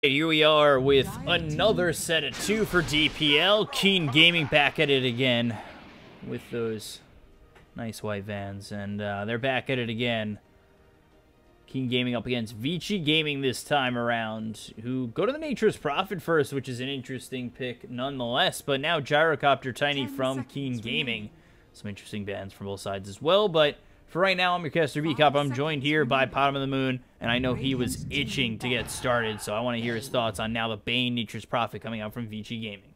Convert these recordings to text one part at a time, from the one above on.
Here we are with another set of 2 for DPL. Keen Gaming back at it again with those nice white vans. And they're back at it again. Keen Gaming up against Vici Gaming this time around, who go to the Nature's Prophet first, which is an interesting pick nonetheless. But now Gyrocopter Tiny from Keen Gaming. Some interesting bands from both sides as well, but for right now, I'm your caster, VCop. I'm joined here by Bottom of the Moon, and I know he was itching to get started, so I want to hear his thoughts on now the Bane Nature's Prophet coming out from Vici Gaming.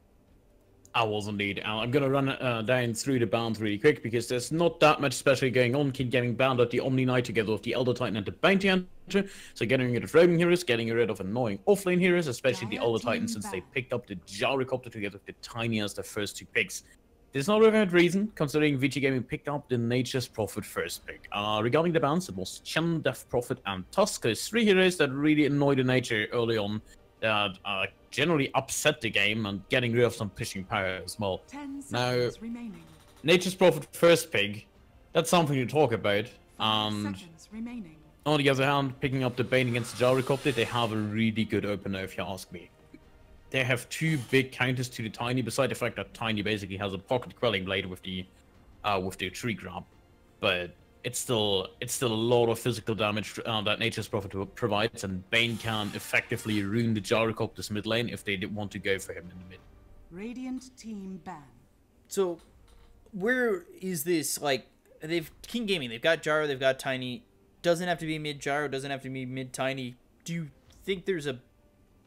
I was indeed. I'm going to run down through the bounds really quick, because there's not that much special going on. Keen Gaming bound the Omni Knight together with the Elder Titan and the Bounty Hunter, so getting rid of roaming heroes, getting rid of annoying offlane heroes, especially the Elder Titan, since they picked up the Gyrocopter together with the Tiny as their first 2 picks. There's not without reason, considering Vici Gaming picked up the Nature's Prophet first pick. Regarding the bans, it was Chen, Death Prophet, and Tusk. There's 3 heroes that really annoyed the Nature early on, that generally upset the game and getting rid of some pushing power as well. Now, Nature's Prophet first pick, that's something to talk about. And on the other hand, picking up the Bane against the Gyrocopter, they have a really good opener if you ask me. They have 2 big counters to the Tiny, beside the fact that Tiny basically has a pocket quelling blade with the tree grab. But it's still a lot of physical damage that Nature's Prophet provides, and Bane can effectively ruin the Gyrocopter's mid lane if they did want to go for him in the mid. Radiant team ban. So, where is this, like, they've King Gaming, they've got Gyro, they've got Tiny, doesn't have to be mid Gyro, doesn't have to be mid Tiny. Do you think there's a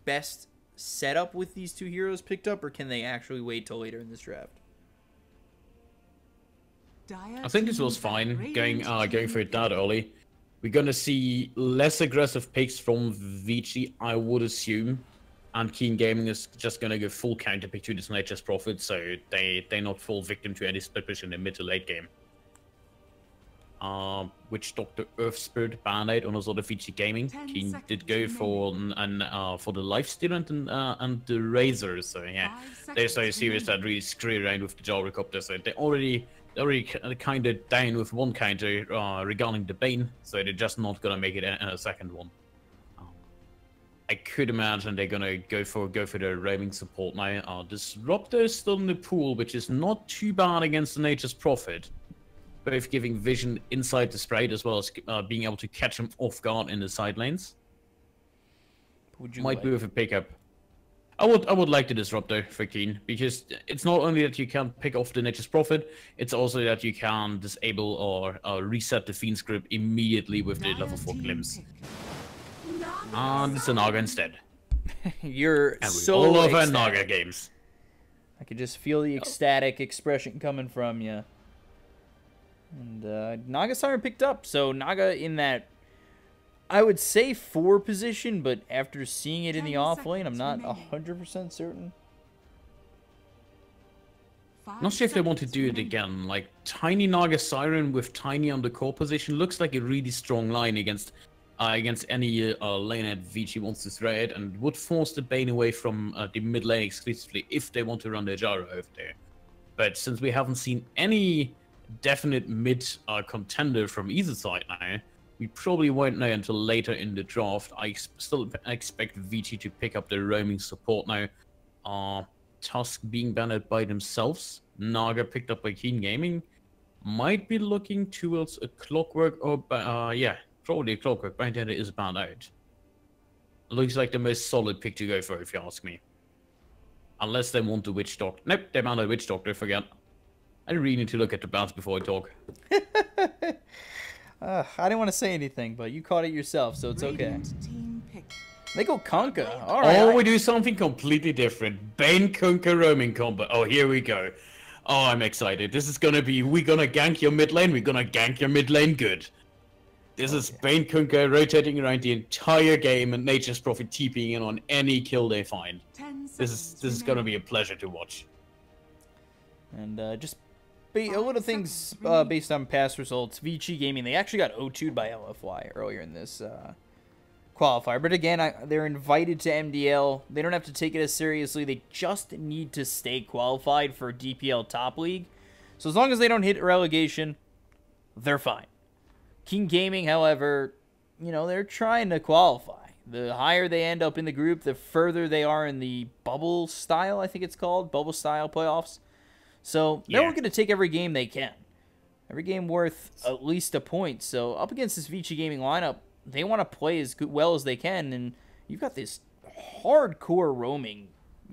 best setup with these 2 heroes picked up, or can they actually wait till later in this draft? I think this was fine, going for it that early. We're gonna see less aggressive picks from Vici, I would assume, and Keen Gaming is just gonna go full counter pick to this Nature's Prophet, so they not fall victim to any split push in the mid to late game. Witch Doctor, Earth Spirit, Band-Aid on also the Vici Gaming. Keen did go for the Life Student and the Razor, so yeah, they're so serious that really screw around with the Gyrocopter, so they're already kind of down with 1 counter regarding the Bane, so they're just not gonna make it a second one. I could imagine they're gonna go for the roaming support now. Disruptor is still in the pool, which is not too bad against the Nature's Prophet. Both giving vision inside the sprite as well as being able to catch him off guard in the side lanes. Might be with a pickup. I would like the Disruptor for Keen, because it's not only that you can pick off the Nature's Prophet, it's also that you can disable or reset the Fiend script immediately with the level 4 glimpse. And it's a Naga instead. You're so all over Naga games. I could just feel the ecstatic expression coming from you. And Naga Siren picked up, so Naga in that, I would say 4 position, but after seeing it in the off lane, I'm not 100% certain. Not sure if they want to do it again. Like, Tiny Naga Siren with Tiny on the core position looks like a really strong line against any lane that Vici wants to throw it, and would force the Bane away from the mid lane exclusively if they want to run their Gyro over there. But since we haven't seen any definite mid contender from either side now, we probably won't know until later in the draft. I still expect Vici to pick up the roaming support now. Tusk being banned by themselves, Naga picked up by Keen Gaming, might be looking towards a Clockwork, or yeah, probably a Clockwork. Bandana is banned out. Looks like the most solid pick to go for, if you ask me. Unless they want the Witch Doctor. Nope, they banned the Witch Doctor, forget. I really need to look at the bans before I talk. I didn't want to say anything, but you caught it yourself, so it's okay. They go Kunkka. All right. Oh, we do something completely different. Bane Kunkka roaming combo. Oh, here we go. Oh, I'm excited. This is gonna be, we're gonna gank your mid lane. We're gonna gank your mid lane good. This is Bane Kunkka rotating around the entire game, and Nature's Prophet TPing in on any kill they find. This is gonna be a pleasure to watch. And just a little things based on past results. Vici Gaming, they actually got O2'd by LFY earlier in this qualifier. But again, they're invited to MDL. They don't have to take it as seriously. They just need to stay qualified for DPL Top League. So as long as they don't hit relegation, they're fine. King Gaming, however, you know, they're trying to qualify. The higher they end up in the group, the further they are in the bubble style, I think it's called, bubble style playoffs. So they're going to take every game they can. Every game worth at least a point. So up against this Vici Gaming lineup, they want to play as well as they can. And you've got this hardcore roaming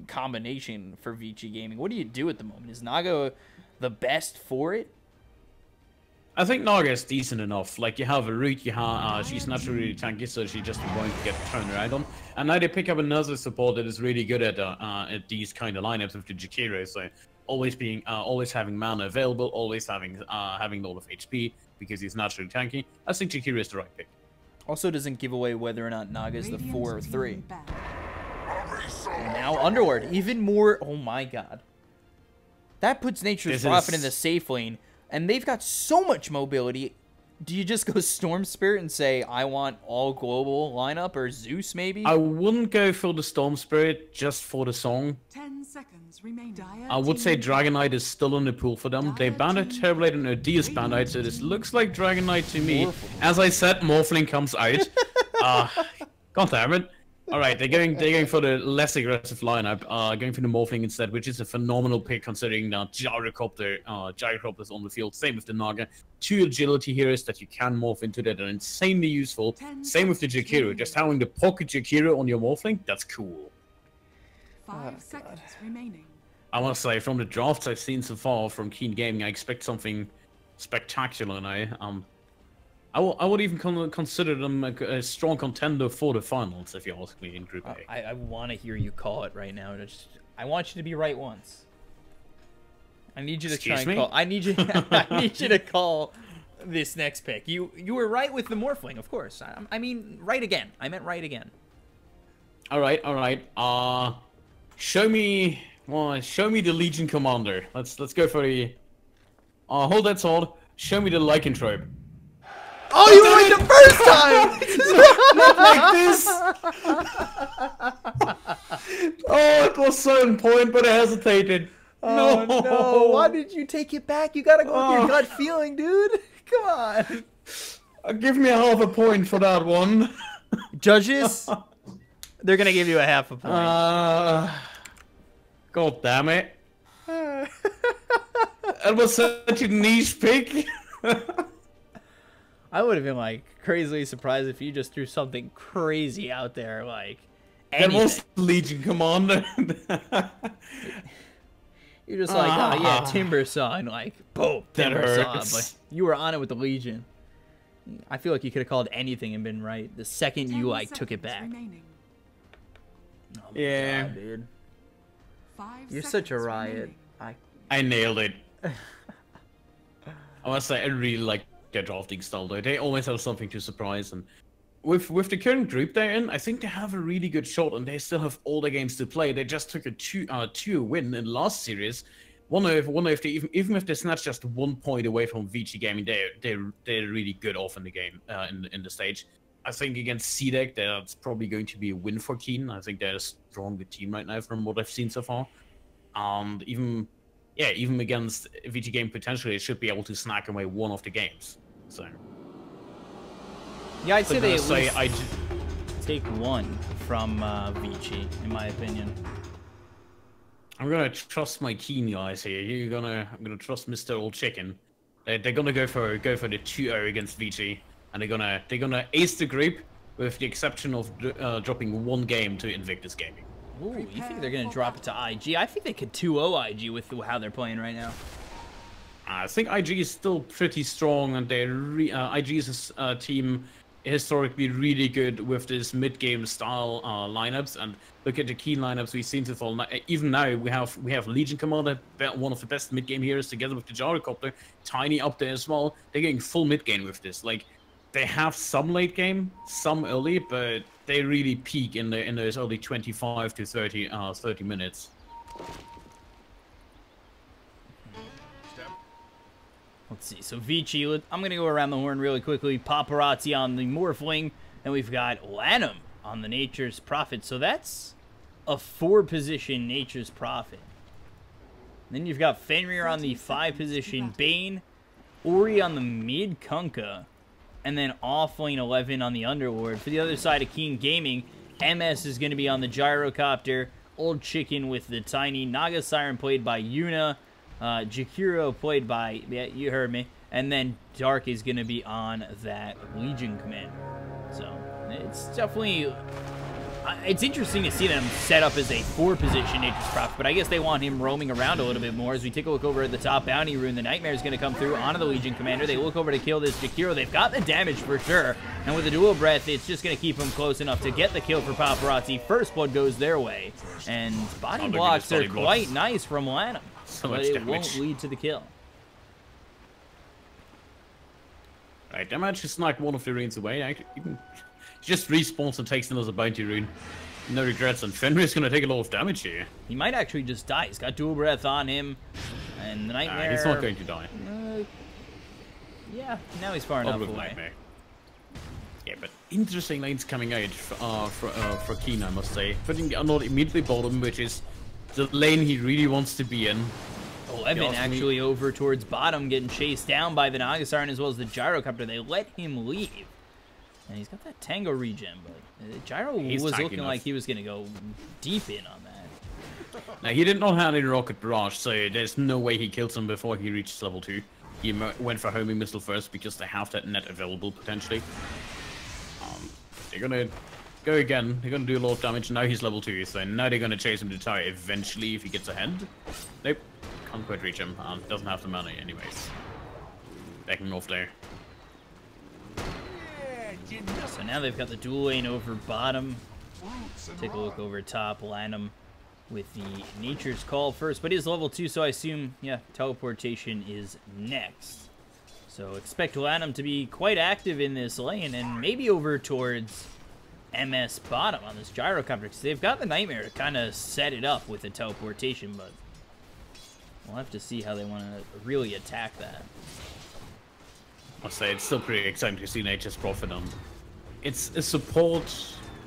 combination for Vici Gaming. What do you do at the moment? Is Naga the best for it? I think Naga is decent enough. Like, you have a root, she's naturally really tanky, so she just won't get turned around on. And now they pick up another support that is really good at these kind of lineups with the Jakiro. So always having mana available, always having a lot of HP because he's naturally tanky. I think Jakiro is the right pick. Also doesn't give away whether or not Naga is the 4 or 3. And now Underlord, even more. Oh my god. That puts Nature's Prophet in the safe lane, and they've got so much mobility. Do you just go Storm Spirit and say, I want all global lineup, or Zeus maybe? I wouldn't go for the Storm Spirit just for the song. 10 seconds remain. I would say Dragon Knight is still in the pool for them. They banned a Terrorblade and a DS Bandite, so this looks like Dragon Knight to me. As I said, Morphling comes out. God damn it. Alright, they're going for the less aggressive lineup, going for the Morphling instead, which is a phenomenal pick considering that Gyrocopter is on the field. Same with the Naga. 2 agility heroes that you can morph into that are insanely useful. Same with the Jakiro. Just having the pocket Jakiro on your Morphling, that's cool. 5 seconds remaining. I must say, from the drafts I've seen so far from Keen Gaming, I expect something spectacular now. I would even consider them a strong contender for the finals, if you ask me, in Group A. I want to hear you call it right now. I want you to be right once. I need you to try and call. I need you. I need you to call this next pick. You were right with the Morphling, of course. I mean, right again. I meant right again. All right. Show me the Legion Commander. Let's go for the. Hold that thought. Show me the Lycanthrope. Oh, you were right the first time! Not like this! Oh, it was so on point, but I hesitated. Oh, no. Why did you take it back? You gotta go with your gut feeling, dude. Come on. Give me a half a point for that one. Judges, they're gonna give you a half a point. God damn it. That was such a niche pick. I would have been like crazily surprised if you just threw something crazy out there, like anything. That was Legion Commander. You're just like, oh yeah, Timber Saw, and like, boom, Timber Saw. But you were on it with the Legion. I feel like you could have called anything and been right the second you like took it back. Oh my God, dude. You're such a riot. I nailed it. I must say, I really like their drafting style though. They always have something to surprise, and with the current group they're in, I think they have a really good shot, and they still have all the games to play. They just took a 2 win in the last series. Even if they snatch just 1 point away from Vici Gaming, they're really good off in the game, in the stage. I think against C-Deck, that's probably going to be a win for Keen. I think they're a stronger team right now from what I've seen so far. And even against Vici Game, potentially, it should be able to snack away one of the games. So, yeah, I'd say they at least take one from Vici, in my opinion. I'm gonna trust my Keen guys here. I'm gonna trust Mr. Old Chicken. They're gonna go for the 2-0 against Vici, and they're gonna ace the group, with the exception of dropping 1 game to Invictus Gaming. Ooh, you think they're gonna drop it to IG? I think they could 2-0 IG with how they're playing right now. I think IG is still pretty strong, and IG's team historically really good with this mid-game style lineups. And look at the key lineups we've seen so far. Even now, we have Legion Commander, one of the best mid-game heroes, together with the Gyrocopter. Tiny up there as well. They're getting full mid-game with this. Like, they have some late game, some early, but they really peak in those early 25 to 30 minutes. Let's see. So Vici, I'm going to go around the horn really quickly. Paparazzi on the Morphling. And we've got Lanham on the Nature's Prophet. So that's a 4-position Nature's Prophet. Then you've got Fenrir on the 5-position Bane. Ori on the mid Kunkka. and then off lane 11 on the Underlord. For the other side of Keen Gaming, MS is going to be on the Gyrocopter, Old Chicken with the Tiny, Naga Siren played by Yuna, Jakiro played by, yeah, you heard me, and then Dark is going to be on that Legion Commander. So, it's definitely... It's interesting to see them set up as a 4-position Nature's Prophet, but I guess they want him roaming around a little bit more. As we take a look over at the top bounty rune, the Nightmare is going to come through onto the Legion Commander. They look over to kill this Jakiro. They've got the damage for sure, and with the Dual Breath, it's just going to keep him close enough to get the kill for Paparazzi. First blood goes their way, and body blocks are quite nice from Lanham, but it won't lead to the kill. Right, damage just knocked one of the runes away. Just respawns and takes another bounty rune. No regrets, and Fenrir's gonna take a lot of damage here. He might actually just die. He's got Dual Breath on him, and the Nightmare... he's not going to die. Yeah, now he's far enough away. Nightmare. Yeah, but interesting lanes coming out for Keen, I must say. Putting the Unlord immediately bottom, which is the lane he really wants to be in. 11 actually over towards bottom, getting chased down by the Naga Siren as well as the Gyrocopter. They let him leave. And he's got that Tango regen, but Gyro was looking like he was going to go deep in on that. Now, he did not have any Rocket Barrage, so there's no way he kills him before he reaches level 2. He went for Homing Missile first because they have that net available, potentially. They're going to go again. They're going to do a lot of damage. Now he's level 2, so now they're going to chase him to tower eventually if he gets ahead. Nope. Can't quite reach him. Doesn't have the money anyways. Backing off there. So now they've got the dual lane over bottom. Take a look over top. Lanham with the Nature's Call first, but he's level 2, so I assume, yeah, teleportation is next. So expect Lanham to be quite active in this lane, and maybe over towards MS bottom on this Gyrocopter, because they've got the Nightmare to kind of set it up with the teleportation, but we'll have to see how they want to really attack that. I'll say it's still pretty exciting to see Nature's Prophet on. It's a support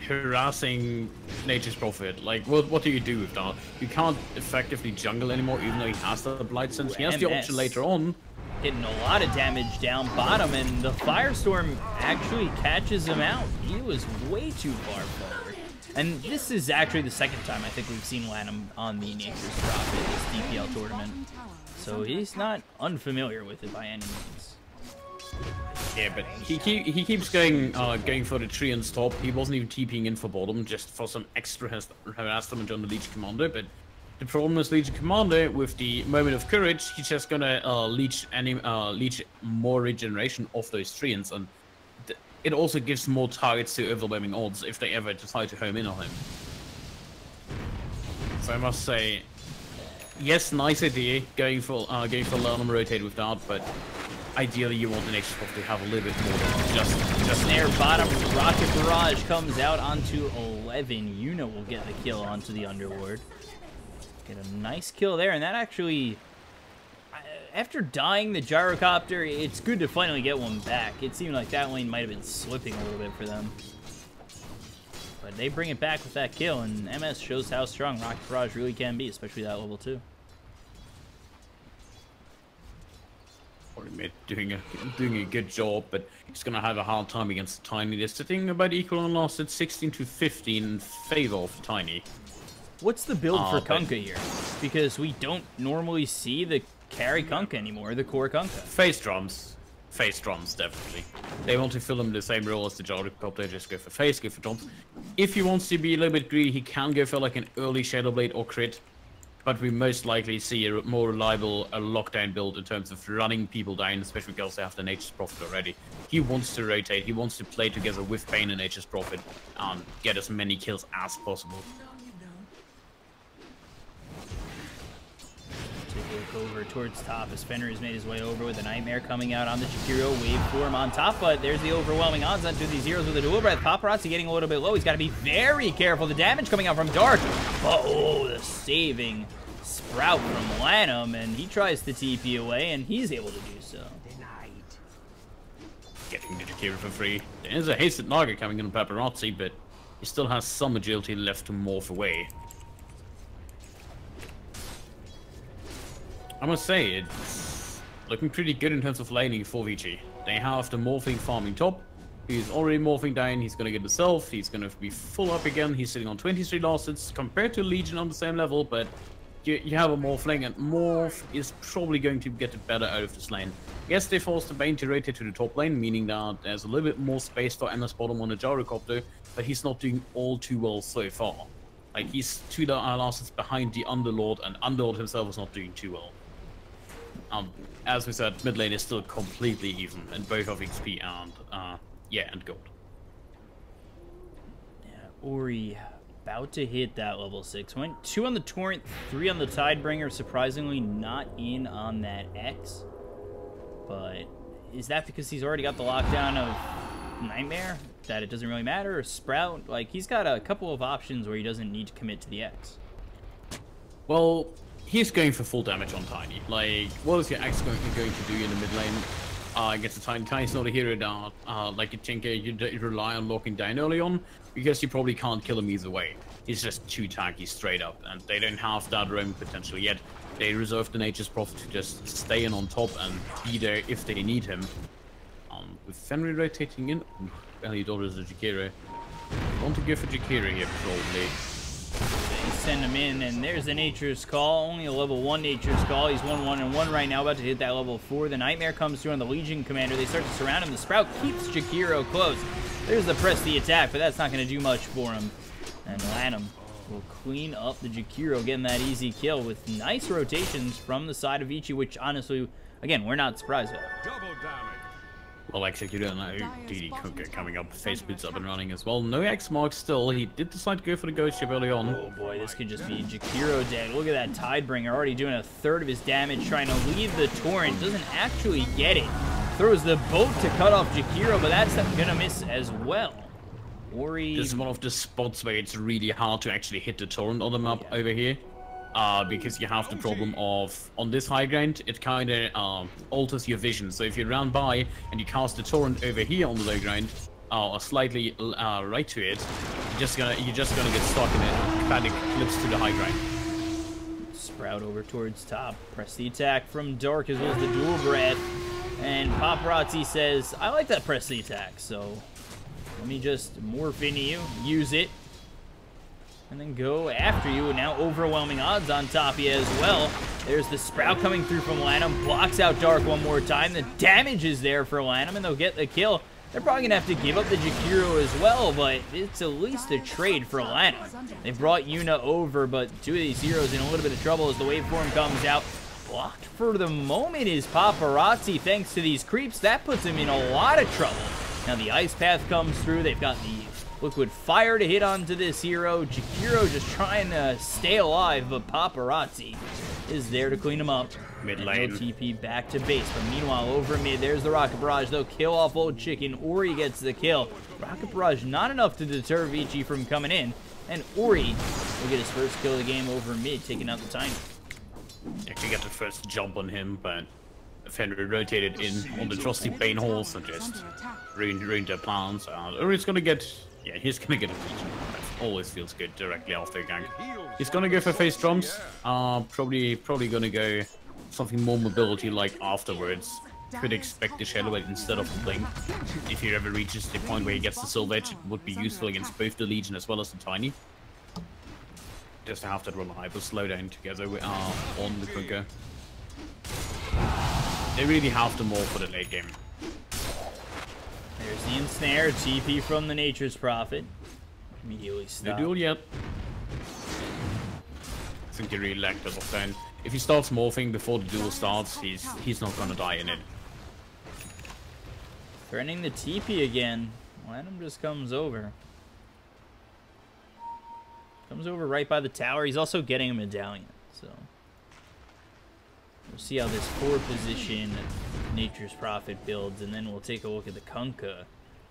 harassing Nature's Prophet. Like, what do you do with that? You can't effectively jungle anymore, even though he has the Blight Sense. He has the option later on. Hitting a lot of damage down bottom, and the Firestorm actually catches him out. He was way too far forward. And this is actually the second time I think we've seen Lanham on the Nature's Prophet, this DPL tournament. So he's not unfamiliar with it by any means. Yeah, but he keeps going for the tree and stop. He wasn't even TPing in for bottom just for some extra harassment on the Legion Commander. But the problem is Legion Commander with the Moment of Courage, he's just gonna leech more regeneration of those treants, and it also gives more targets to overwhelming odds if they ever decide to home in on him. So I must say, yes, nice idea going for Lanham rotate with that, but ideally, you want the next spot to have a little bit more than just there. Bottom Rocket Barrage comes out onto 11. Yuna will get the kill onto the Underlord. Get a nice kill there, and that actually, after dying the Gyrocopter, it's good to finally get one back. It seemed like that lane might have been slipping a little bit for them. But they bring it back with that kill, and MS shows how strong Rocket Barrage really can be, especially that level 2. Doing a good job, but he's gonna have a hard time against Tiny. They're sitting about equal and lost at 16 to 15 in favor of Tiny. What's the build for Kunkka here? Because we don't normally see the carry Kunkka anymore, the core Kunkka. Face drums, definitely. They want to fill him the same role as the Gyrocopter. Just go for face, go for drums. If he wants to be a little bit greedy, he can go for like an early Shadow Blade or crit. But we most likely see a more reliable lockdown build in terms of running people down, especially because they have the Nature's Prophet already. He wants to rotate, he wants to play together with Bane and Nature's Prophet and get as many kills as possible. Take a look over towards top as Fenrir has made his way over with a Nightmare coming out on the Jakiro waveform on top, but there's the overwhelming odds onto these heroes with a Dual Breath. Paparazzi getting a little bit low. He's got to be very careful. The damage coming out from Dark. Oh, the saving Sprout from Lanham, and he tries to TP away, and he's able to do so. Getting the Jakiro for free. There's a hasted Naga coming in on Paparazzi, but he still has some agility left to morph away. I must say, it's looking pretty good in terms of laning for Vici. They have the morphing farming top. He's already morphing down. He's gonna get the self. He's gonna be full up again. He's sitting on 23 last hits compared to Legion on the same level, but you have a Morphling, and Morph is probably going to get it better out of this lane. Yes, they forced the Bane to rotate to the top lane, meaning that there's a little bit more space for MS bottom on the Gyrocopter, but he's not doing all too well so far. Like, he's 2 last hits behind the Underlord, and Underlord himself is not doing too well. As we said, mid lane is still completely even in both of XP and and gold. Yeah, Ori about to hit that level 6. Went 2 on the Torrent, 3 on the Tidebringer. Surprisingly, not in on that X. But is that because he's already got the lockdown of Nightmare? That it doesn't really matter? Or Sprout? Like, he's got a couple of options where he doesn't need to commit to the X. Well, he's going for full damage on Tiny. Like, what is your X going to do in the mid lane? Against the Tiny. Tiny's not a hero that, like a Tinker, you rely on locking down early on, because you probably can't kill him either way. He's just too tanky straight up, and they don't have that roam potential yet. They reserve the Nature's Prophet to just stay in on top and be there if they need him. With Fenrir rotating in, well, he orders a Jakiro. Want to go for Jakiro here, probably. They send him in, and there's the Nature's Call. Only a level 1 Nature's Call. He's 1-1-1 right now, about to hit that level 4. The Nightmare comes through on the Legion Commander. They start to surround him. The Sprout keeps Jakiro close. There's the press the attack, but that's not going to do much for him. And Lanham will clean up the Jakiro, getting that easy kill with nice rotations from the side of Vici, which honestly, again, we're not surprised at. Double damage. Well, Executor now, DD Kunkka coming up, face boots up and running as well. No X mark still. He did decide to go for the ghost ship early on. Oh boy, this could just be Jakiro dead. Look at that Tidebringer already doing a third of his damage, trying to lead the Torrent. Doesn't actually get it. Throws the boat to cut off Jakiro, but that's gonna miss as well. Ori... This is one of the spots where it's really hard to actually hit the Torrent on the map over here. Because you have the problem of, on this high ground, it kind of alters your vision. So if you run by and you cast the Torrent over here on the low ground, or slightly right to it, you're just gonna get stuck in it. Panic clips to the high ground. Sprout over towards top. Press the attack from Dark as well as the dual breath. And Paparazzi says, I like that press the attack, so let me just morph into you, use it, and then go after you. And now overwhelming odds on top of you as well. There's the Sprout coming through from Lanham. Blocks out Dark one more time. The damage is there for Lanham, and they'll get the kill. They're probably going to have to give up the Jakiro as well, but it's at least a trade for Lanham. They brought Yuna over, but 2 of these heroes in a little bit of trouble as the waveform comes out. Blocked for the moment is Paparazzi thanks to these creeps. That puts him in a lot of trouble. Now the Ice Path comes through. They've got the Liquid Fire to hit onto this hero. Jakiro just trying to stay alive, but Paparazzi is there to clean him up. Mid lane. No TP back to base, but meanwhile over mid, there's the Rocket Barrage. They'll kill off Old Chicken. Ori gets the kill. Rocket Barrage not enough to deter Vici from coming in, and Ori will get his first kill of the game over mid, taking out the Tiny. Actually got the first jump on him, but Fenrir rotated in on the trusty Bane Halls and just ruined their plans. Ori's gonna get, yeah, he's gonna get a Legion. That always feels good directly after a gank. He's gonna go for face drums. Probably gonna go something more mobility like afterwards. Could expect the Shadow Blade instead of the Blink. If he ever reaches the point where he gets the Silver Edge, it would be useful against both the Legion as well as the Tiny. Just to have that reliable slowdown together on the Kunkka. They really have to more for the late game. There's the ensnare, TP from the Nature's Prophet. Immediately stop. No duel yet. I think they really lack the lockdown. If he starts morphing before the duel starts, he's not gonna die in it. Threatening the TP again. Lanham just comes over. Comes over right by the tower. He's also getting a medallion, so we'll see how this 4 position Nature's Prophet builds, and then we'll take a look at the Kunkka,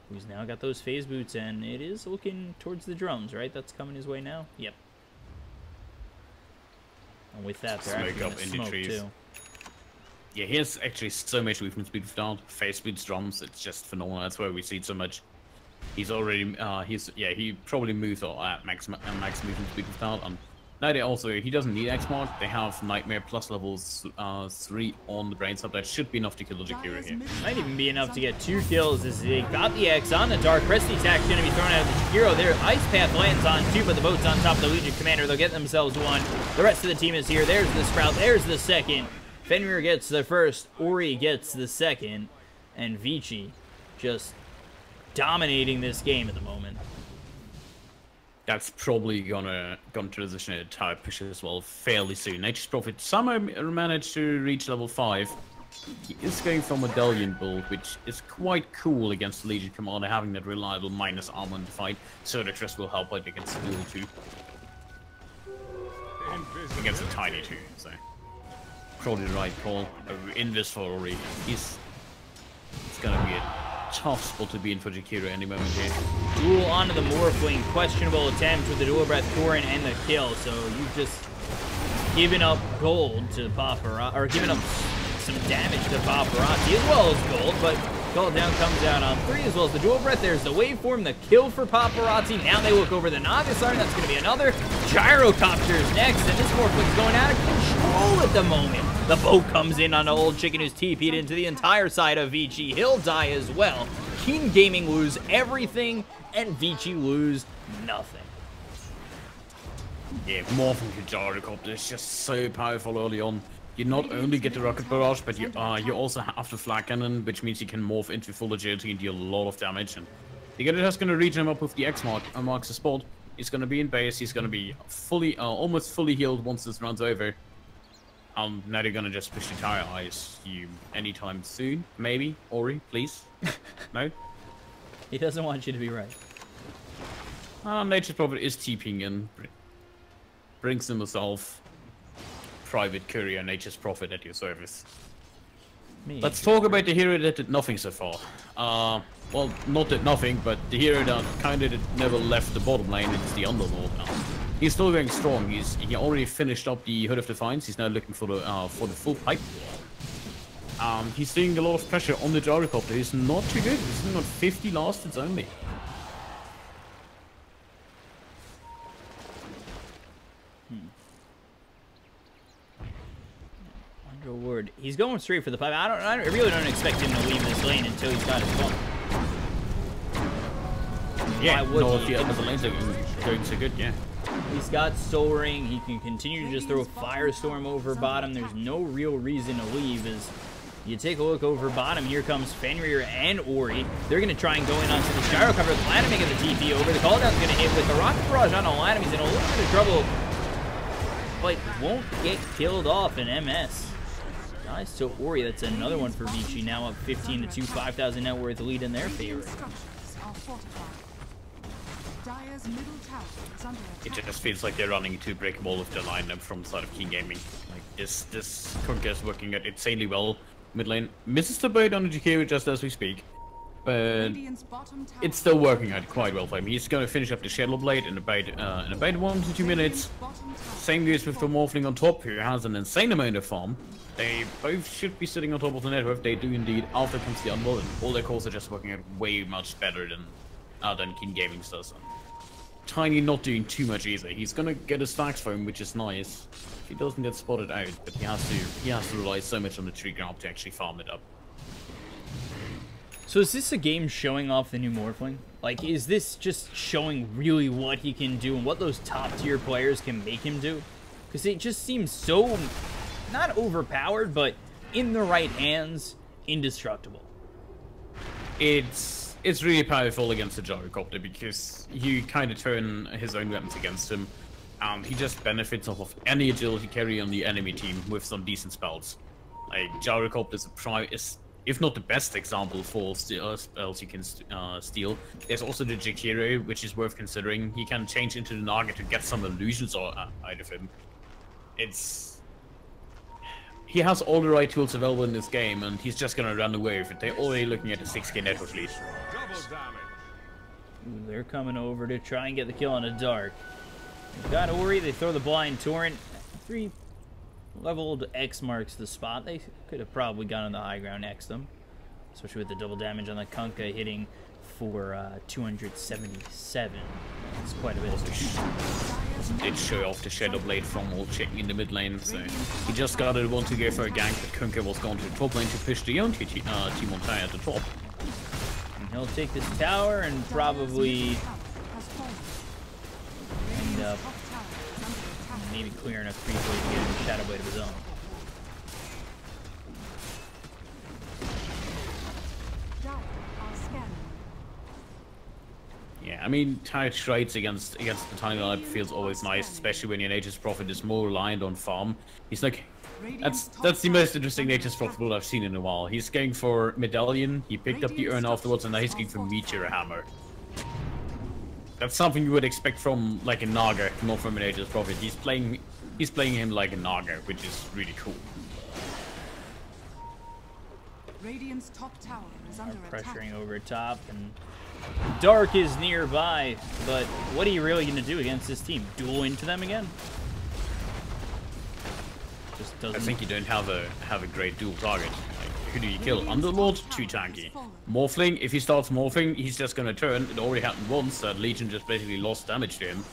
who's now got those phase boots, and it is looking towards the drums, right? That's coming his way now? Yep. And with that, they're actually gonna smoke too. Yeah, he has actually so much movement speed without phase boots, drums. It's just phenomenal. That's why we see it so much. He's already, he probably moved at max movement speed without, and Now he doesn't need X-Mark. They have Nightmare plus levels 3 on the brain sub. That should be enough to kill the Jakiro here. Might even be enough to get 2 kills as they got the X on the Dark. Press the attack going to be thrown out of the Jakiro. Their Ice Path lands on 2, but the boat's on top of the Legion Commander. They'll get themselves 1. The rest of the team is here. There's the Sprout. There's the second. Fenrir gets the first. Ori gets the second. And Vici just dominating this game at the moment. That's probably gonna transition into type push as well fairly soon. Nature's Prophet somehow managed to reach level 5. He is going for Medallion build, which is quite cool against the Legion Commander, having that reliable minus armor in the fight. So the Trust will help out against the duel too. Against the tiny too, so probably the right call. In this for Ori, it's gonna be a tough spot to be in for Jakiro any moment here. Duel onto the Morphling. Questionable attempt with the Dual Breath Torrent and the kill. So you've just given up gold to Paparazzi, or given up some damage to Paparazzi as well as gold, but Call Down comes out on 3 as well as the Dual Breath. There's the Waveform, the kill for Paparazzi. Now they look over the Nagas Arm. That's going to be another. Gyrocopters next, and this Morphling's going out of control at the moment. The boat comes in on the old chicken who's TP'd into the entire side of Vici. He'll die as well. Keen Gaming lose everything, and Vici lose nothing. Yeah, morphing to Gyrocopter is just so powerful early on. You not only get the Rocket Barrage, but you also have the Flag Cannon, which means you can morph into full agility and deal a lot of damage. And you're just going to reach him up with the X-Mark, marks the spot. He's going to be in base. He's going to be fully, almost fully healed once this runs over. Now they're gonna just push the tire, I assume, anytime soon. Maybe. Ori, please. No? He doesn't want you to be right. Nature's Prophet is TPing in. Brings himself. Private Courier, Nature's Prophet at your service. Let's talk about the hero that did nothing so far. Well, not did nothing, but the hero that kind of never left the bottom lane. It's the Underlord now. He's still going strong. He already finished up the Hood of Defiance. He's now looking for the full pipe. He's seeing a lot of pressure on the Gyrocopter. He's not too good. He's sitting on 50 last hits only. Word. He's going straight for the pipe. I really don't expect him to leave this lane until he's got his bump. Yeah, no, if the other lanes are going so good, yeah. He's got Soul Ring. He can continue to just throw Firestorm over bottom. There's no real reason to leave as you take a look over bottom. Here comes Fenrir and Ori. They're going to try and go in onto the Gyrocopter. Latam making the TP over. The call down's going to hit with the Rocket Barrage on Latam. He's in a little bit of trouble, but won't get killed off in MS. Nice to Ori. That's another one for Vici. Now up 15 to 2, 5,000 net worth lead in their favor. It just feels like they're running to break wall of the lineup from the side of Keen Gaming. Like this Conquer is working out insanely well. Mid lane misses the bait on the Jakiro just as we speak, but it's still working out quite well for him. He's going to finish up the Shadow Blade in about 1 to 2 minutes. Same goes with the Morphling on top, who has an insane amount of farm. They both should be sitting on top of the network. They do indeed. After comes the Unwell, and all their calls are just working out way much better than Keen Gaming does. Tiny not doing too much either. He's gonna get a stacks for him, which is nice. He doesn't get spotted out, but he has to rely so much on the tree grab to actually farm it up. So is this a game showing off the new Morphling? Like, is this just showing really what he can do and what those top tier players can make him do? Because it just seems so, not overpowered, but in the right hands, indestructible. It's really powerful against the Gyrocopter because you kind of turn his own weapons against him. He just benefits off of any agility carry on the enemy team with some decent spells. Like, Gyrocopter is if not the best example for spells you can steal. There's also the Jakiro, which is worth considering. He can change into the Naga to get some illusions out of him. He has all the right tools available in this game, and he's just gonna run away with it. They're already looking at a 6k network lead. Ooh, they're coming over to try and get the kill on a Dark. They've got Ori, they throw the Blind Torrent. 3 leveled X marks the spot. They could have probably gone on the high ground next them, especially with the double damage on the Kunkka hitting for 277. That's quite a bit. did show off the Shadow Blade from all checking in the mid lane, so he just got it want to go for a gank, but Kunkka was going to the top lane to push the own Team Montai at the top. And he'll take this tower and probably end up maybe clearing a creep to get a Shadow Blade of his own. Yeah, I mean, tight trades against the tiny lineup feels always nice, especially when your Nature's Prophet is more reliant on farm. He's like, that's the most interesting Nature's Prophet build I've seen in a while. He's going for Medallion, he picked up the urn afterwards, and now he's going for Meteor Hammer. That's something you would expect from like a Naga, not from a Nature's Prophet. He's playing him like a Naga, which is really cool. Radiant's top tower is under Pressuring attack. over top, and Dark is nearby, but what are you really going to do against this team? Duel into them again? Just doesn't. I think you don't have a great dual target. Like, who do you kill? Underlord, too tanky. Morphling, if he starts morphing, he's just gonna turn. It already happened once that Legion just basically lost damage to him.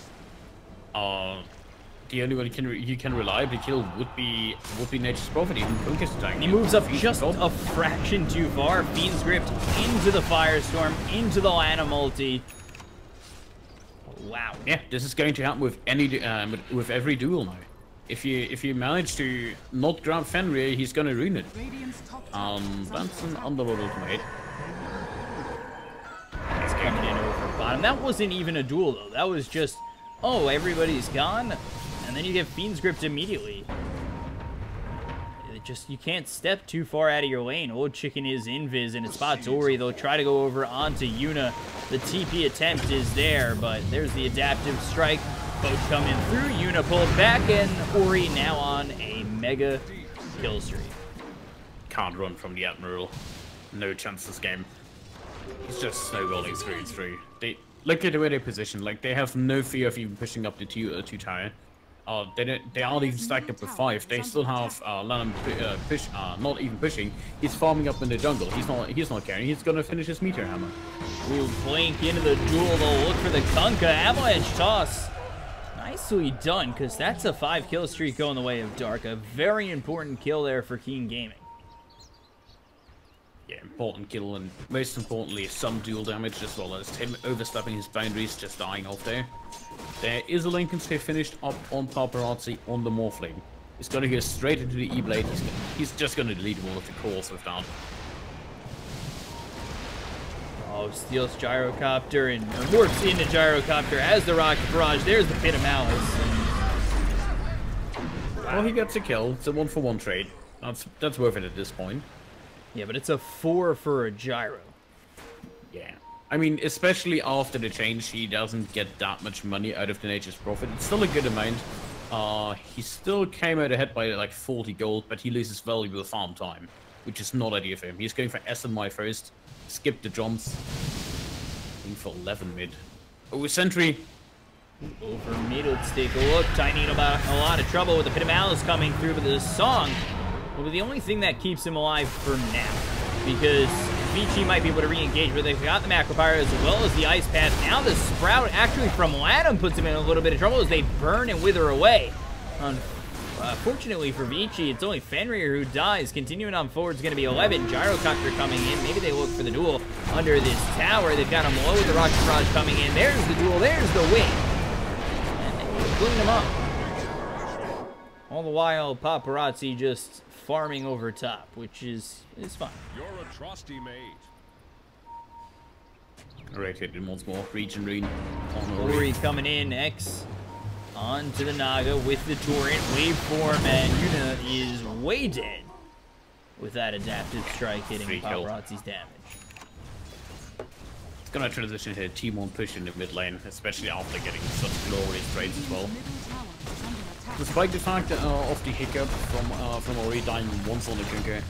The only one you can reliably kill would be Nature's Prophet, even Kunkka's tank. He moves up just a fraction too far. Fiend's Gripped into the Firestorm, into the Lana multi. Wow. Yeah, this is going to happen with with every duel now. If you manage to not grab Fenrir, he's gonna ruin it. That's an Underlord ultimate. It's coming in over bottom. That wasn't even a duel though. That was just, oh, everybody's gone. And then you get Fiend's Gripped immediately. You can't step too far out of your lane. Old Chicken is invis and it spots Ori. They'll try to go over onto Yuna. The TP attempt is there, but there's the adaptive strike. Both coming through. Yuna pulled back, and Ori now on a mega kill streak. Can't run from the Admiral. No chance this game. He's just snowballing through and through. They look at the way they position. Like, they have no fear of even pushing up the two tower. They aren't even stacked up with 5. They still have Lanham not even pushing. He's farming up in the jungle. He's not caring. He's gonna finish his Meteor Hammer. We'll blink into the duel. They'll look for the Kunkka avalanche toss. Nicely done, because that's a 5 kill streak going the way of Dark. A very important kill there for Keen Gaming. Yeah, important kill, and most importantly, some dual damage, as well as him overstepping his boundaries, just dying off there. There is a Lincoln stay finished up on Paparazzi on the Morphling. He's gonna go straight into the E-Blade. He's just gonna delete all of the cores with that. Oh, steals Gyrocopter and morphs into Gyrocopter as the Rocket Barrage. There's the Pit of Malice. Well, he gets a kill. It's a 1-for-1 trade. That's worth it at this point. Yeah, but it's a 4 for a Gyro. Yeah. I mean, especially after the change, he doesn't get that much money out of the Nature's Prophet. It's still a good amount. He still came out ahead by like 40 gold, but he loses valuable farm time, which is not ideal for him. He's going for SMI first, skip the jumps. Going for 11 mid. Oh, Sentry. Over mid, let's take a look. Tiny in a lot of trouble with the Pit of Malice coming through, but the Song will be the only thing that keeps him alive for now, because Vici might be able to re-engage, but they've got the Macropyre as well as the Ice Path. Now the Sprout, actually from Latham, puts him in a little bit of trouble as they burn and wither away. Fortunately for Vici, it's only Fenrir who dies. Continuing on forward is going to be 11. Gyrocopter coming in. Maybe they look for the duel under this tower. They've got him low with the Rocket Barrage coming in. There's the duel. There's the win. And they clean him up. All the while, Paparazzi just farming over top, which is fine. You're a trusty mate. Alright, hit him once more. Region Rune on Ori coming in. X onto the Naga with the Torrent waveform, and Yuna is way dead with that adaptive strike hitting Paparazzi's damage. It's gonna transition to a T1 push in the mid lane, especially after getting such glorious trades as well. Despite the fact that of the hiccup from Ori dying once on the Kunkka,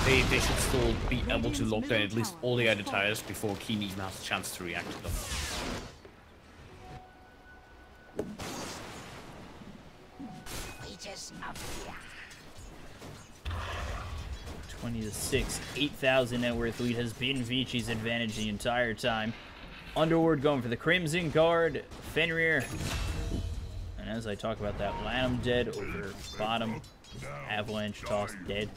they should still be able to lock down at least all the other tires before Keen even has a chance to react to them. 20-6, 8,000 net worth lead has been Vici's advantage the entire time. Underworld going for the Crimson Guard. Fenrir. And And as I talk about that, Lanham dead over bottom. Avalanche toss dead.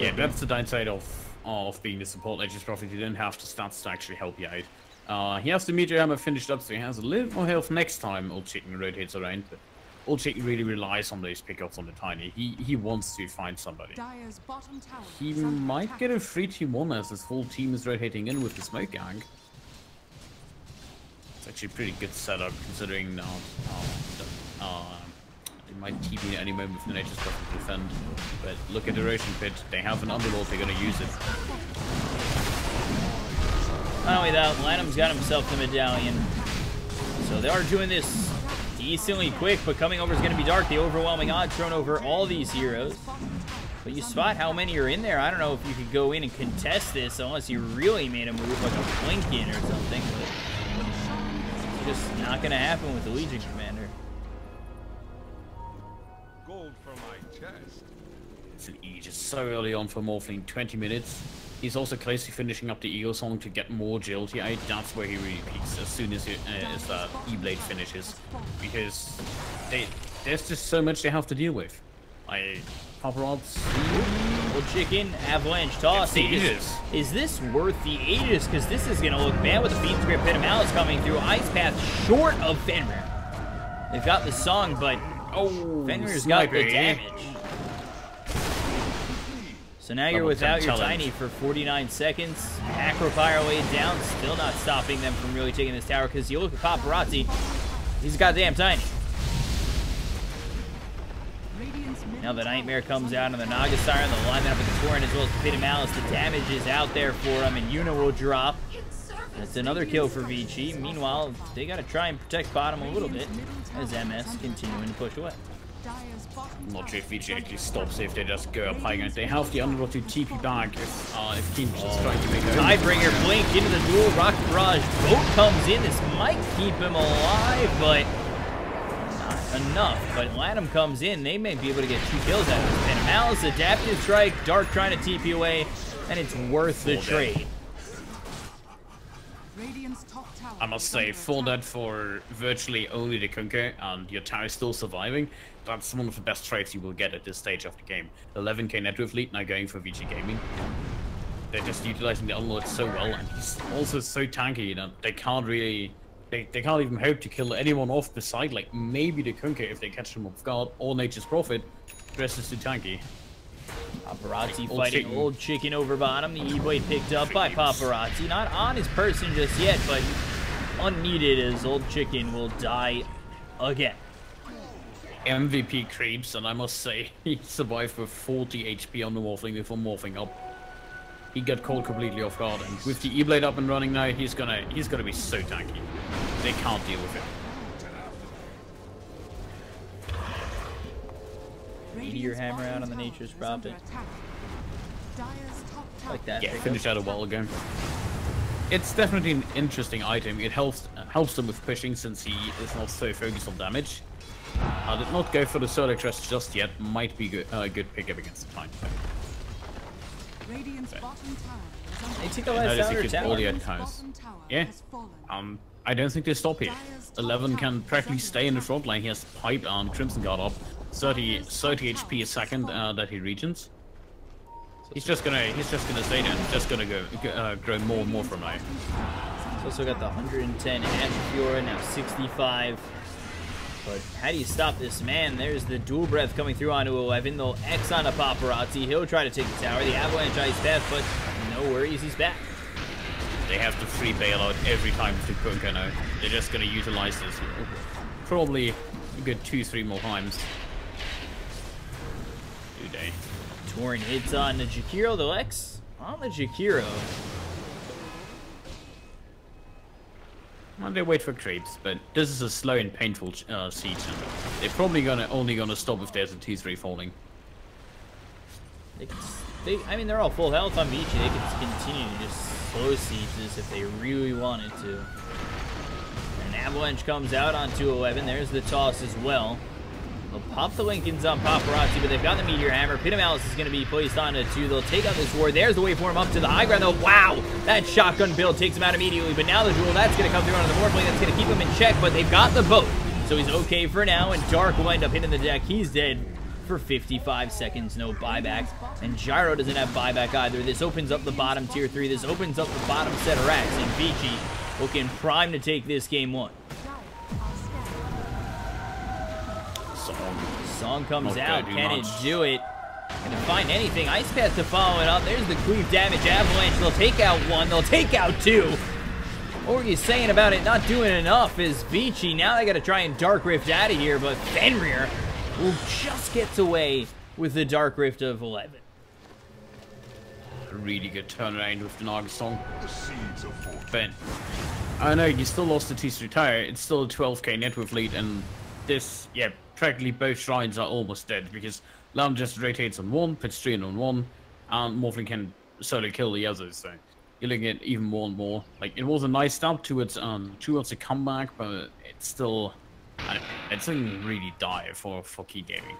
Yeah, that's the downside of being the support Nature's Prophet. You don't have the stats to actually help you out. He has the Meteor Hammer finished up, so he has a little more health next time Old Chicken rotates around. But Old Chicken really relies on those pickups on the Tiny. He wants to find somebody. He might get a 3-2-1 as his full team is rotating in with the Smoke Gang. It's actually a pretty good setup considering they might TP at any moment with the Nature's Prophet to defend. But look at the Erosion Pit. They have an Underlord, they're going to use it. Not only that, Lanham's got himself the Medallion. So they are doing this decently quick, but coming over is going to be dark. The overwhelming odds thrown over all these heroes. But you spot how many are in there. I don't know if you could go in and contest this unless you really made a move like a blink in or something. But it's just not going to happen with the Legion Commander. Gold for my chest. It's an E just so early on for Morphling, 20 minutes. He's also closely finishing up the Eagle Song to get more agility out. That's where he really peaks as soon as E-Blade finishes. Because there's just so much they have to deal with. Paparazzi. Well, Chicken, Avalanche toss. Is this worth the Aegis? Because this is going to look bad with the Fiend's Grip. Pit of Malice coming through. Ice Path short of Fenrir. They've got the song, but Fenrir's got the damage. So now you're without your Tiny for 49 seconds. Acropire laid down, still not stopping them from really taking this tower, because you look at Paparazzi, he's goddamn Tiny. Now the Nightmare comes out on the Naga Siren, the alignment up with the Torrent as well as the Pit of Malice. The damage is out there for him, and Yuna will drop. That's another kill for Vici. Meanwhile, they got to try and protect bottom a little bit as MS continuing to push away. I'm not sure if Vici actually stops if they just go up high. They have the Underlord to TP back if Keen's just trying to make a Tidebringer blink into the duel. Rocket Barrage boat comes in. This might keep him alive, but not enough. But Lanham comes in. They may be able to get 2 kills out of this. And Malice, Adaptive Strike, Dark trying to TP away, and it's worth the trade. I must say, full dead for virtually only the Kunkka, and your tower still surviving. That's one of the best trades you will get at this stage of the game. 11k net worth lead now going for Vici Gaming. They're just utilizing the Unlord so well, and he's also so tanky that they can't really... They can't even hope to kill anyone off the side, like maybe the Kunkka if they catch him off guard, or Nature's Prophet. The rest is too tanky. Paparazzi fighting Old Chicken over bottom. The E-Blade picked up by Paparazzi. Not on his person just yet, but unneeded as Old Chicken will die again. MVP creeps, and I must say, he survived with 40 HP on the Morphling before morphing up. He got caught completely off guard, and with the E-Blade up and running now, he's gonna be so tanky. They can't deal with him. Meteor Hammer out on the Nature's Prophet. Like that. Yeah, finished out a while ago. It's definitely an interesting item. It helps them with pushing since he is not so focused on damage. I did not go for the Solar Crest just yet. Might be good pickup against the Time. They took the last tower. Yeah. I don't think they stop here. 11 can practically stay in the front line. He has Pipe and Crimson Guard up. 30 HP a second that he regents. He's just gonna stay there. And just gonna grow more and more from now. He's also got the 110 at Fiora, now 65. But how do you stop this man? There's the dual breath coming through onto 11. They'll X on a Paparazzi. He'll try to take the tower. The Avalanche Ice Path, but no worries, he's back. They have the free bailout every time with the Kunkka now. They're just gonna utilize this probably a good 2-3 more times. Do they? Torrent hits on the Jakiro. The Lex on the Jakiro. Well, they wait for creeps, but this is a slow and painful siege. They're probably only gonna stop if there's a 2-3 falling. I mean, they're all full health on Vici. They could continue to just slow sieges if they really wanted to. And Avalanche comes out on 211. There's the toss as well. They'll pop the Lincolns on Paparazzi, but they've got the Meteor Hammer. Pit of Malice is going to be placed onto 2. They'll take out this ward. There's the waveform up to the high ground, though. Wow! That shotgun build takes him out immediately, but now the duel, that's going to come through onto the Morphling. That's going to keep him in check, but they've got the boat. So he's okay for now, and Dark will end up hitting the deck. He's dead for 55 seconds, no buyback. And Gyro doesn't have buyback either. This opens up the bottom tier 3. This opens up the bottom set of racks. And Vici looking prime to take this game 1. Song comes out. Can it do it? Can it find anything? Ice Path to follow it up. There's the cleave damage. Avalanche. They'll take out 1. They'll take out 2. What were you saying about it not doing enough is Vici. Now they got to try and Dark Rift out of here, but Fenrir will just gets away with the Dark Rift of 11. Really good turnaround with the Naga Song. But I know you still lost the T3 Tire. It's still a 12k net worth lead, and this, yeah, practically both shrines are almost dead because Lam just rotates on 1, puts 3 in on 1, and Morphling can solo kill the others. So you're looking at even more and more. Like, it was a nice start towards a comeback, but it's still, it's looking really dire for Keen Gaming.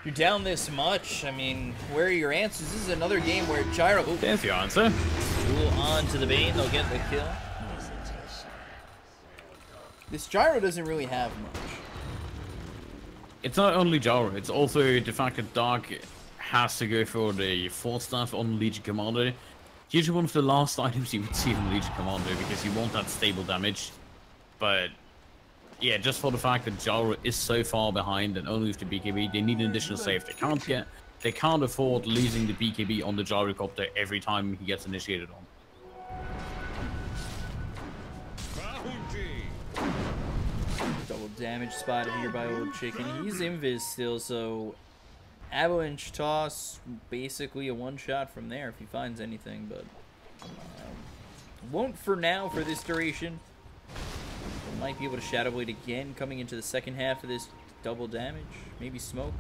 You're down this much. I mean, where are your answers? This is another game where Gyro. Oh, there's your answer. Duel on to the Bane. They'll get the kill. This Gyro doesn't really have much. It's not only Gyro, it's also the fact that Dark has to go for the 4-staff on Legion Commander. Usually one of the last items you would see from Legion Commander because you want that stable damage. But yeah, just for the fact that Gyro is so far behind and only with the BKB, they need an additional save. They can't afford losing the BKB on the Gyrocopter every time he gets initiated on. Double damage spotted here by Old Chicken. He's invis still, so Avalanche Toss, basically a one-shot from there if he finds anything, but won't for now for this duration. Might be able to Shadow Blade again coming into the second half of this double damage. Maybe Smoke.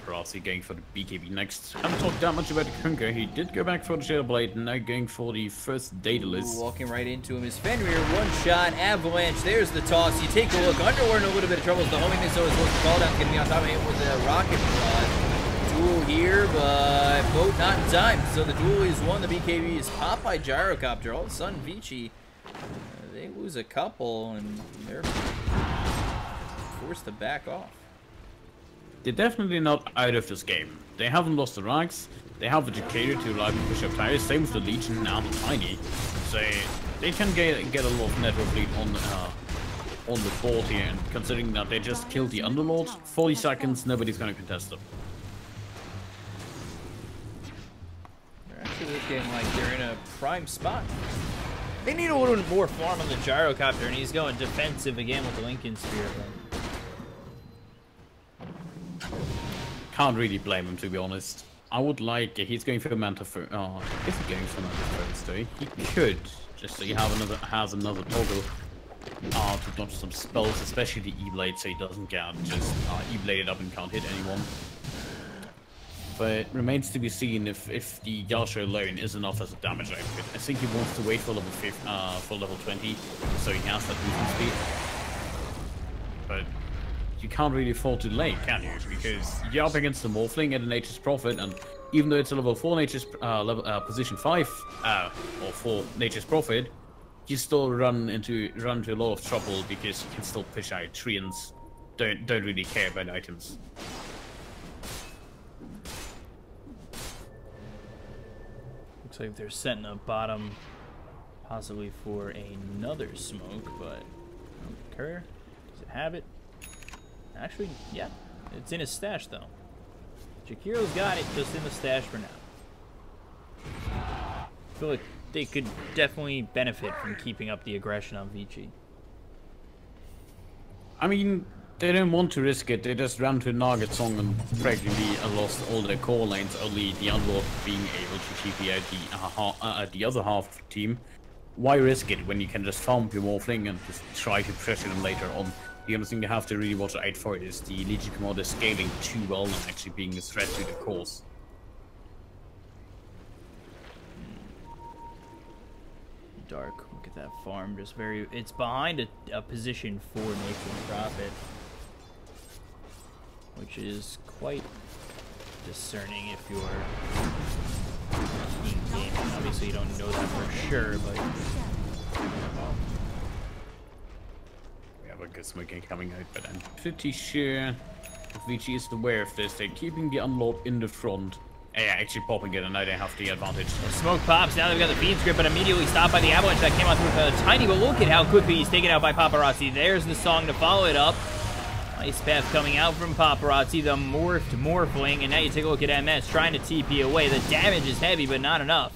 Parasi going for the BKB next. Haven't talked that much about the Kunker. He did go back for the Shadow Blade and now going for the first Daedalus. Walking right into him is Fenrir. One shot. Avalanche. There's the toss. You take a look. Underwear in a little bit of trouble. The homing missile is supposed to fall down. Going to be on top of him with a rocket shot. Duel here, but boat not in time. So the duel is won. The BKB is popped by Gyrocopter. All of a sudden, Vici, they lose a couple, and they're forced to back off. They're definitely not out of this game. They haven't lost the ranks. They have the Decatur to allow them to push up tires. Same with the Legion and the Tiny. So they can get a lot of network lead on the board here. And considering that they just killed the Underlord, 40 seconds, nobody's going to contest them. Looking like they're in a prime spot. They need a little bit more farm on the Gyrocopter, and he's going defensive again with the Lincoln Spear. Can't really blame him, to be honest. I would like, he's going for Manta first. Oh, is he going for Manta first, though? He could, just so he has another toggle to dodge some spells, especially the E-Blade, so he doesn't get just E-Bladed up and can't hit anyone. But remains to be seen if the Yasha alone is enough as a damage output. I think he wants to wait for level 20, so he has that movement speed. But you can't really afford to delay, can you? Because you're up against the Morphling at a Nature's Prophet, and even though it's a level 4 Nature's position 5 or 4 Nature's Prophet, you still run into a lot of trouble because you can still push out Treants. Don't really care about items. Looks like they're setting up bottom, possibly for another smoke, but Courier, does it have it? Actually, yeah, it's in his stash though. Jakiro's got it, just in the stash for now. I feel like they could definitely benefit from keeping up the aggression on Vici. I mean, they don't want to risk it. They just ran to Nugget Song and practically lost all their core lanes, only the Unlord being able to TP out the other half of the team. Why risk it when you can just farm your Morphling and just try to pressure them later on? The only thing you have to really watch out for is the Legion Commander scaling too well and actually being a threat to the cause. Dark, look at that farm, just very, it's behind a position for Nature's Prophet, which is quite discerning if you're King Obviously, you don't know that for sure, but... We have a good smoking coming out, but I'm pretty sure if Vici is aware of this, they're keeping the unload in the front. Yeah, actually popping it, and now they have the advantage. The smoke pops. Now they've got the Fiend's Grip, but immediately stopped by the Avalanche that came out through Tiny. But look at how quickly he's taken out by Paparazzi. There's the song to follow it up. Ice Path coming out from Paparazzi, the Morphling, and now you take a look at MS trying to TP away. The damage is heavy, but not enough.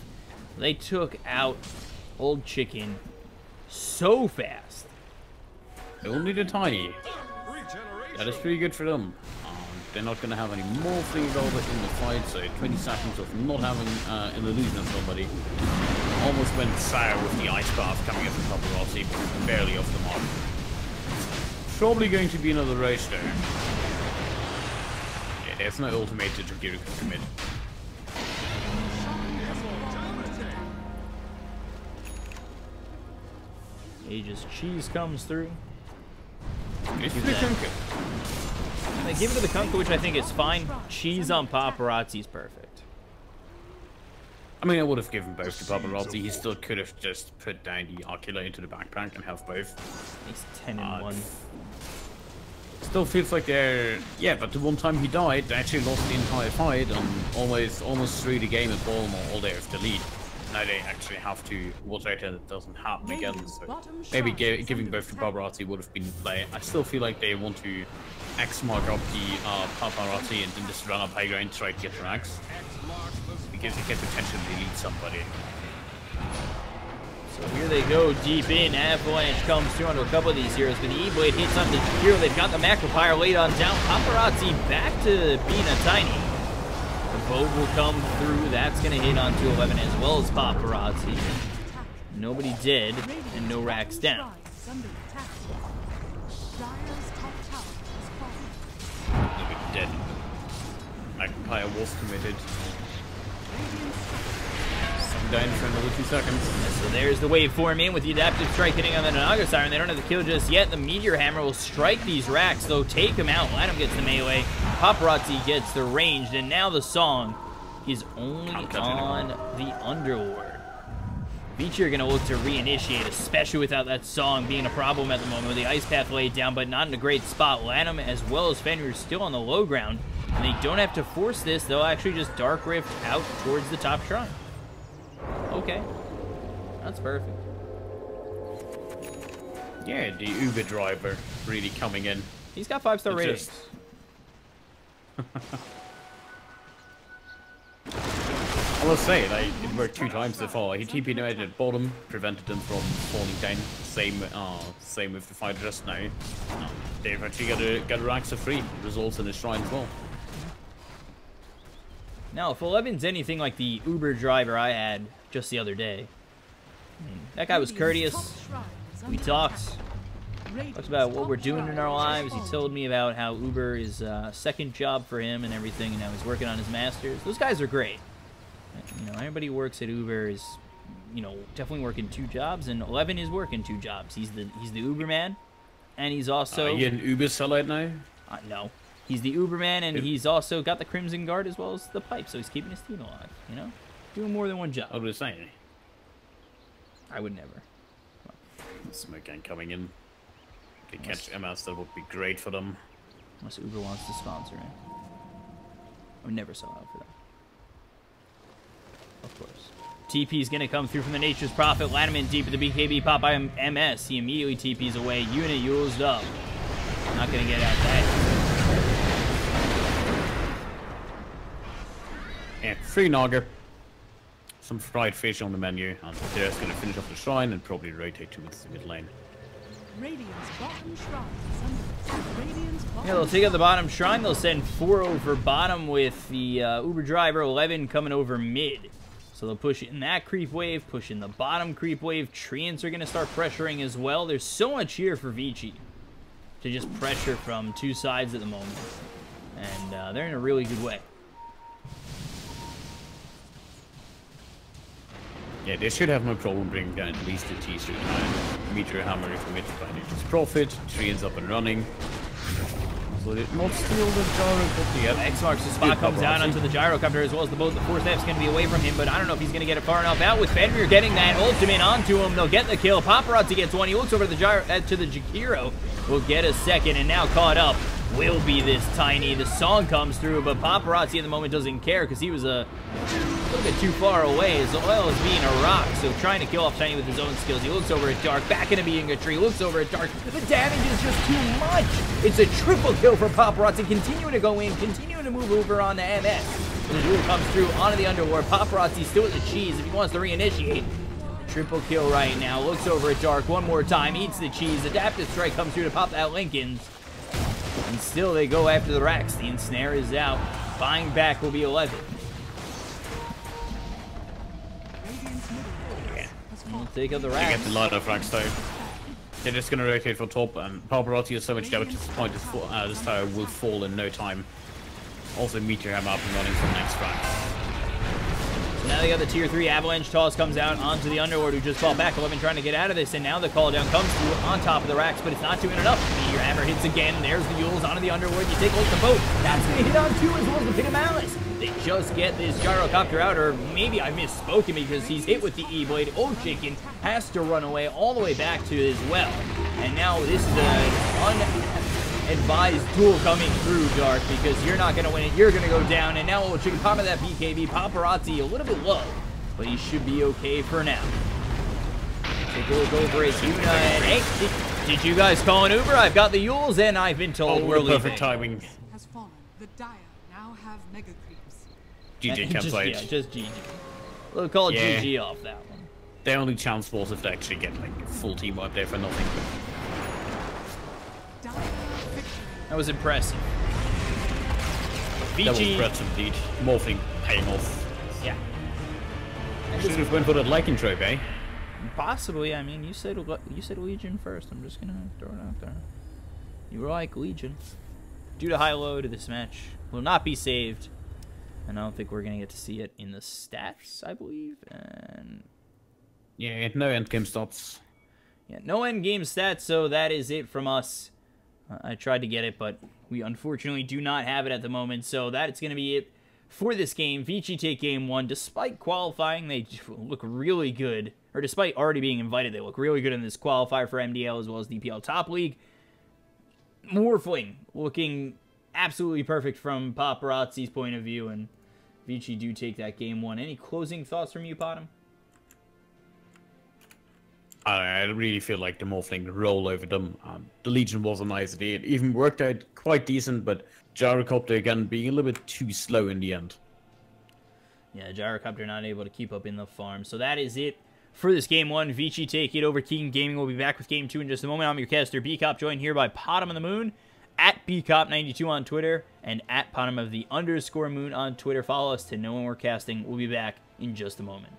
They took out Old Chicken so fast. They only did Tiny. That is pretty good for them. They're not going to have any more free over in the fight, so 20 seconds of not having an illusion of somebody. Almost went sour with the Ice Path coming up from Paparazzi, but barely off the mark. Probably going to be another race there. Yeah, there's no ultimate to Jagiri can commit. Aegis Cheese comes through. It's the Kunka. They give it to the Kunka, which I think is fine. Cheese on Paparazzi is perfect. I mean, I would have given both to Paparazzi. He still could have just put down the Ocula into the backpack and have both. He's 10 and 1. Still feels like they're... Yeah, but the one time he died, they actually lost the entire fight and almost threw the game at Baltimore all there with the lead. Now they actually have to watch out that it doesn't happen again. So maybe giving both to Paparazzi would have been the play. I still feel like they want to X mark up the Paparazzi and then just run up high ground, try to get their X. Because it can potentially lead somebody. So here they go deep in. Avalanche comes through onto a couple of these heroes, but the E-Blade hits on the hero. They've got the Macropyre laid on down. Paparazzi back to being a Tiny. The boat will come through. That's going to hit onto 11 as well as Paparazzi. Nobody dead and no racks down. Nobody dead. Macropyre was committed. Down for another 2 seconds. So there's the waveform in with the adaptive strike hitting on the Naga Siren. They don't have the kill just yet. The Meteor Hammer will strike these racks, though take him out. Lanham gets the melee. Paparazzi gets the ranged, and now the song is only on the Underlord. Vici are going to look to reinitiate, especially without that song being a problem at the moment with the Ice Path laid down, but not in a great spot. Lanham as well as Fenrir still on the low ground, and they don't have to force this. They'll actually just Dark Rift out towards the top shrine. Okay, that's perfect. Yeah, the Uber driver really coming in. He's got 5-star ratings. I will say, like, it worked 2 times so far. He TP'd out at bottom, prevented them from falling down. Same with the fight just now. They've actually got a ranks of free. Results in the shrine as well. Now, if 11's anything like the Uber driver I had just the other day, I mean, that guy was courteous. We talked about what we're doing in our lives. He told me about how Uber is a second job for him and everything, and how he's working on his master's. Those guys are great. You know, everybody who works at Uber is, you know, definitely working 2 jobs, and 11 is working 2 jobs. He's the Uber man, and he's also... Are you an Uber sellout now? No. He's the Uberman, and he's also got the Crimson Guard as well as the pipe, so he's keeping his team alive, you know? Doing more than one job. I was saying. I would never. Smoke gang coming in. They catch MS, that would be great for them. Unless Uber wants to sponsor him. I would never sell out for that. Of course. TP's gonna come through from the Nature's Prophet. Lanham deep at the BKB pop by MS. He immediately TP's away. Unit used up. Not gonna get out that. Yeah, free Naga. Some fried fish on the menu, and they're just going to finish off the shrine and probably rotate towards the mid lane. Yeah, they'll take out the bottom shrine. They'll send 4 over bottom with the Uber driver, 11 coming over mid. So they'll push in that creep wave, push in the bottom creep wave. Treants are going to start pressuring as well. There's so much here for Vici to just pressure from 2 sides at the moment. And they're in a really good way. Yeah, they should have no problem bringing down at least the T-Street line. Meteor Hammer if the mid-fight is Profit. Treants up and running. So did not steal the gyrocopter yet. X marks the spot, comes down onto the gyrocopter as well as the boat. The force F's going to be away from him, but I don't know if he's going to get it far enough out. With Fenrir getting that ultimate onto him, they'll get the kill. Paparazzi gets one. He looks over to the Jakiro. Will get a second, and now caught up will be this Tiny. The song comes through, but Paparazzi at the moment doesn't care because he was a little bit too far away. His oil is being a rock, so trying to kill off Tiny with his own skills. He looks over at Dark, back into being a tree, looks over at Dark. The damage is just too much. It's a triple kill for Paparazzi, continuing to go in, continuing to move over on the MS. The duel comes through onto the Underworld. Paparazzi still with the cheese if he wants to reinitiate. Triple kill right now. Looks over at Dark one more time. Eats the cheese. Adaptive strike comes through to pop out Lincoln's. And still they go after the racks. The ensnare is out. Buying back will be 11. Yeah. We'll take out the They racks. get the lot of racks though. They're just gonna rotate for top, and Paparazzi has so much damage to the point this tower will fall in no time. Also, Meteor Hammer up and running for the next round. So now they got the tier 3 avalanche toss comes out onto the Underlord who just fought back. 11 trying to get out of this, and now the call down comes through on top of the racks, but it's not doing enough. Meteor Hammer hits again. There's the Yules onto the Underlord. You take a look at the boat. That's going to hit on 2 as well as the Pit of Malice. They just get this gyrocopter out, or maybe I misspoken because he's hit with the E-Blade. Old Chicken has to run away all the way back to it as well. And now this is an unadvised duel coming through, Dark, because you're not going to win it. You're going to go down, and now Old Chicken pop of that BKB. Paparazzi a little bit low, but he should be okay for now. Take a look over at Yuna, and hey, did you guys call an Uber? I've got the Yules, and I've been told we're leaving. Perfect timing. Has fallen. The Dire now have mega creeps. GG can't play Yeah, it. just GG. We'll call Yeah. GG off that one. Their only chance was if they actually get like a full team up there for nothing. Dire victory. That was impressive. That was Vici, impressive indeed. Morphing paying off. yeah. Should have went for that Lycan trope, eh? Possibly. I mean, you said Legion first. I'm just gonna throw it out there. You were like Legion. Due to high load, this match will not be saved, and I don't think we're gonna get to see it in the stats. I believe, and Yeah, no endgame stats. yeah, no end game stats. So that is it from us. I tried to get it, but we unfortunately do not have it at the moment. So that's gonna be it for this game. Vici take game 1. Despite qualifying, they look really good. Or despite already being invited, they look really good in this qualifier for MDL as well as DPL Top League. Morphling looking absolutely perfect from Paparazzi's point of view, and Vici do take that game 1. Any closing thoughts from you, Potom? I really feel like the Morphling roll over them. The Legion was a nice idea. It even worked out quite decent, but Gyrocopter again being a little bit too slow in the end. Yeah, Gyrocopter not able to keep up in the farm. So that is it for this game 1. Vici take it over. King Gaming will be back with game 2 in just a moment. I'm your caster, Bcop, joined here by Potom on the Moon, at Bcop92 on Twitter, and at Potom of the _Moon on Twitter. Follow us to know when we're casting. We'll be back in just a moment.